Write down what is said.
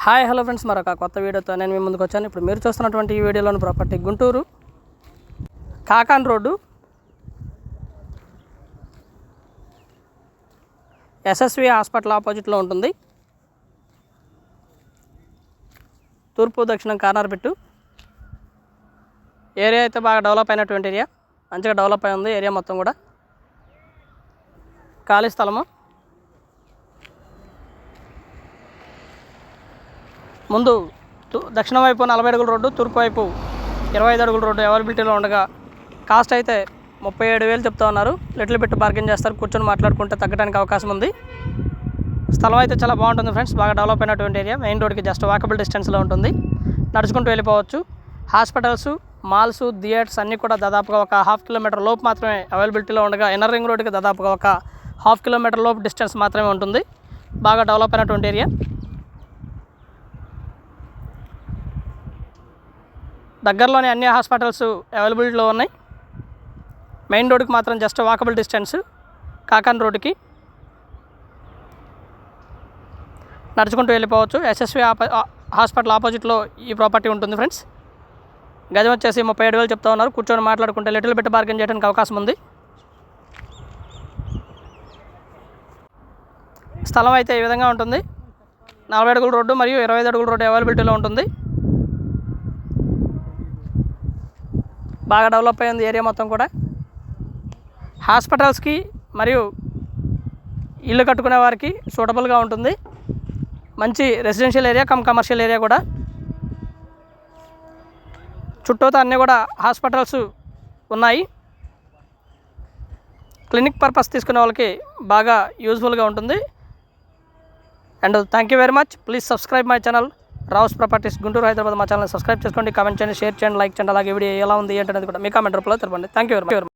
Hi hello friends, మరొక కొత్త వీడియోతో నేను మీ ముందుకు వచ్చాను. ఇప్పుడు మీరు చూస్తున్నటువంటి ఈ వీడియోలోని property Guntur Kakani road SSV hospital ఆపోజిట్లో ఉంటుంది. తూర్పు దక్షిణం కార్నర్ పెట్టు. ఏరియా అయితే బాగా డెవలప్ అయినటువంటి ఏరియా, మంచిగా డెవలప్ అయి ఉంది ఏరియా మొత్తం కూడా. ఖాళీ స్థలము, ముందు దక్షిణ వైపు 40 అడుగుల రోడ్డు, తూర్పు వైపు 25 అడుగుల రోడ్డు అవైలబిలిటీలో ఉండగా కాస్ట్ అయితే 37,000 చెప్తా ఉన్నారు. లిటిల్ బిట్ బార్గెన్ చేస్తారు, కూర్చొని మాట్లాడుకుంటే తగ్గడానికి అవకాశం ఉంది. స్థలం అయితే చాలా బాగుంటుంది ఫ్రెండ్స్, బాగా డెవలప్ అయినటువంటి ఏరియా. మెయిన్ రోడ్కి జస్ట్ వాకబుల్ డిస్టెన్స్లో ఉంటుంది, నడుచుకుంటూ వెళ్ళిపోవచ్చు. హాస్పిటల్స్, మాల్స్, థియేటర్స్ అన్నీ కూడా దాదాపుగా ఒక 1/2 కిలోమీటర్ లోపు మాత్రమే అవైలబిలిటీలో ఉండగా ఇన్నర్ రింగ్ రోడ్కి దాదాపుగా ఒక 1/2 కిలోమీటర్ లోపు డిస్టెన్స్ మాత్రమే ఉంటుంది. బాగా డెవలప్ అయినటువంటి ఏరియా. దగ్గరలోనే అన్ని హాస్పిటల్స్ అవైలబిలిటీలో ఉన్నాయి. మెయిన్ రోడ్కి మాత్రం జస్ట్ వాకబుల్ డిస్టెన్స్. కాకాన్ రోడ్డుకి నడుచుకుంటూ వెళ్ళిపోవచ్చు. ఎస్ఎస్వి హాస్పిటల్ ఆపోజిట్లో ఈ ప్రాపర్టీ ఉంటుంది ఫ్రెండ్స్. గజం వచ్చేసి 37,000 చెప్తా ఉన్నారు. కూర్చొని మాట్లాడుకుంటే లిటిల్ బిట్ బార్గెన్ చేయడానికి అవకాశం ఉంది. స్థలం అయితే ఈ విధంగా ఉంటుంది. 40 అడుగుల రోడ్డు మరియు 25 అడుగుల రోడ్డు అవైలబిలిటీలో ఉంటుంది. బాగా డెవలప్ అయింది ఏరియా మొత్తం కూడా. హాస్పిటల్స్కి మరియు ఇల్లు కట్టుకునే వారికి సూటబుల్గా ఉంటుంది. మంచి residential area come commercial area కూడా. చుట్టూతో అన్నీ కూడా హాస్పిటల్స్ ఉన్నాయి. క్లినిక్ పర్పస్ తీసుకునే వాళ్ళకి బాగా యూజ్ఫుల్గా ఉంటుంది. And thank you very much. Please subscribe my channel Rao's properties Guntur, Hyderabad. మా ఛానల్ సబ్స్క్రైబ్ చేసుకోండి, కామెంట్ చేయండి, షేర్ చేయండి, లైక్ చేయండి. అలాగే వీడియో ఎలా ఉంది ఏంటనేది కూడా మీ కామెంట్ రూపంలో తెలపండి. Thank you very much.